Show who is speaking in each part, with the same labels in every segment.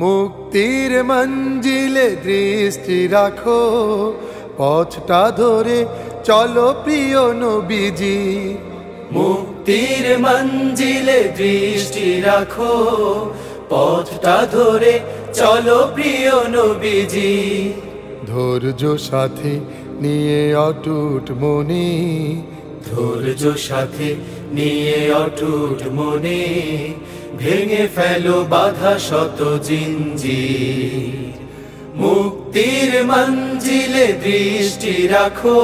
Speaker 1: মুক্তির মঞ্জিলে দৃষ্টি রাখো, পথটা ধরে চলো প্রিয় নবীজি।
Speaker 2: মুক্তির মঞ্জিলে দৃষ্টি রাখো, পথটা ধরে চলো প্রিয় নবীজি।
Speaker 1: ধৈর্য সাথে নিয়ে অটুট মনে,
Speaker 2: ধৈর্য সাথে নিয়ে অটুট মনে, ভেঙে ফেলো বাধা শত জিঞ্জির। মুক্তির মঞ্জিলে দৃষ্টি রাখো,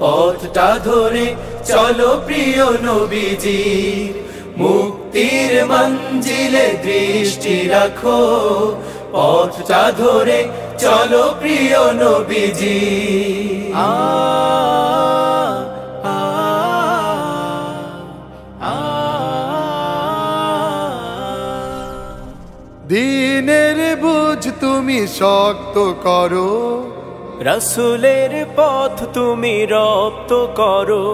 Speaker 2: পথটা ধরে চলো প্রিয় নবীজির। মুক্তির মঞ্জিলে দৃষ্টি রাখো, পথটা ধরে চলো প্রিয় নবীজি।
Speaker 1: দ্বীনের বুঝ তুমি শক্ত করো,
Speaker 3: রাসূলের পথ তুমি রপ্ত করো।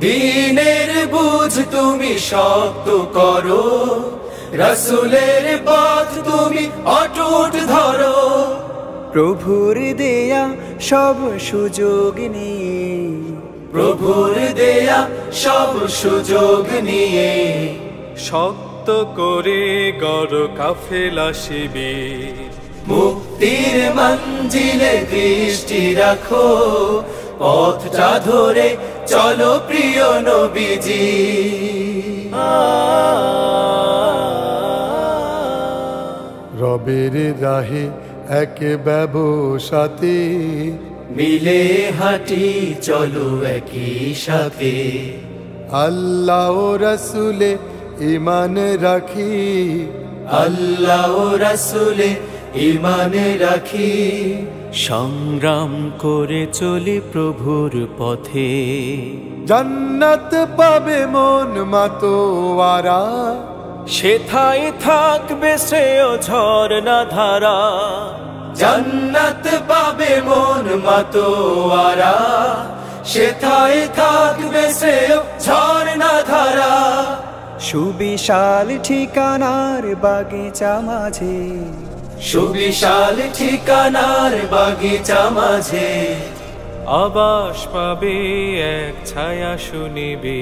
Speaker 2: দ্বীনের বুঝ তুমি শক্ত করো, রাসূলের পথ তুমি অটুট ধরো।
Speaker 3: প্রভুর দেয়া সব সুযোগ নিয়ে,
Speaker 2: প্রভুর দেয়া সব সুযোগ নিয়ে,
Speaker 3: শক্ত করে গড় কাফেলা শিবির।
Speaker 2: মুক্তির মঞ্জিলে দৃষ্টি রাখো, পথটা ধরে চলো প্রিয় নবীজি।
Speaker 1: রবের রাহে এক ব্যবসাতে,
Speaker 2: মিলে হাঁটি চলো একই সাথে।
Speaker 1: আল্লাহ ও রাসূলে ঈমান রাখি,
Speaker 2: আল্লাহ ও রাসূলে ঈমান রাখি।
Speaker 3: সংগ্রাম করে চলি প্রভুর পথে,
Speaker 1: জান্নাত পাবে মন মাতোয়ারা।
Speaker 3: সেথায় থাকবে শ্রেয় ঝরনা ধারা।
Speaker 2: জান্নাত পাবে মন মাতোয়ারা, সেথায় থাকবে শ্রেয় ঝরনা ধারা।
Speaker 3: সুবিশাল ঠিকানার বাগিচা মাঝে,
Speaker 2: সুবিশাল ঠিকানার বাগিচা মাঝে,
Speaker 3: আবাস পাবে এক ছায়া শুনিবে।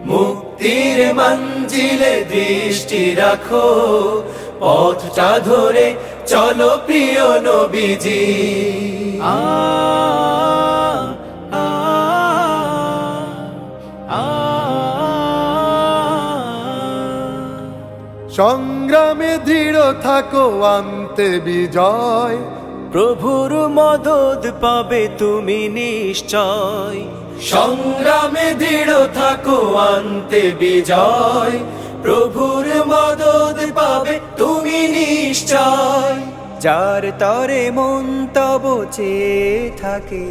Speaker 2: মুক্তির মঞ্জিলে দৃষ্টি রাখো, পথটা ধরে চলো প্রিয় নবীজি।
Speaker 1: সংগ্রামে দৃঢ় থাকো আনতে বিজয়,
Speaker 3: প্রভুর মদদ পাবে তুমি নিশ্চয়।
Speaker 2: সংগ্রামে দৃঢ় থাকো আনতে বিজয়, প্রভুর মদদ পাবে তুমি নিশ্চয়।
Speaker 3: যার তরে মন তব চেয়ে থাকে,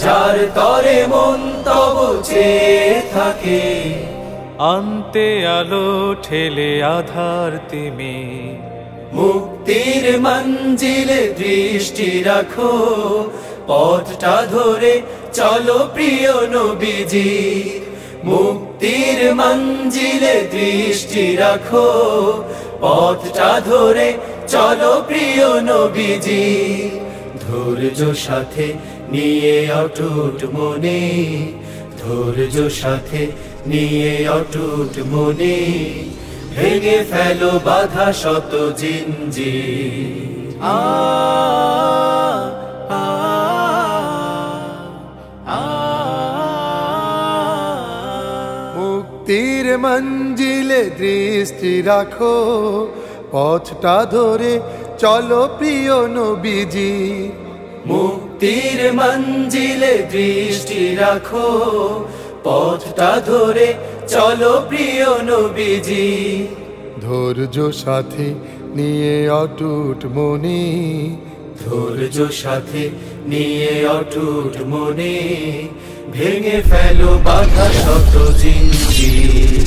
Speaker 2: যার তরে মন তব চেয়ে থাকে।
Speaker 3: আনতে আলো ঠেলে আধার তিমি,
Speaker 2: মুক্তির মঞ্জিলে দৃষ্টি রাখো, পথটা ধরে চলো প্রিয় নবীজি। মুক্তির মঞ্জিলে দৃষ্টি রাখো, পথটা ধরে চলো প্রিয় নবীজি। ধৈর্য সাথে নিয়ে অটুট মনে, ধৈর্য সাথে নিয়ে অটুট মনে, ভেঙে ফেলো বাধা শত জিঞ্জির।
Speaker 1: মুক্তির মঞ্জিলে দৃষ্টি রাখো, পথটা ধরে চলো প্রিয় নবীজি।
Speaker 2: মুক্তির মঞ্জিলে দৃষ্টি রাখো, পথটা ধরে চলো প্রিয় নবীজি।
Speaker 1: ধৈর্য সাথে নিয়ে অটুট মনে,
Speaker 2: ধৈর্য সাথে নিয়ে অটুট মনে, ভেঙে ফেলো বাধা শত জিঞ্জির।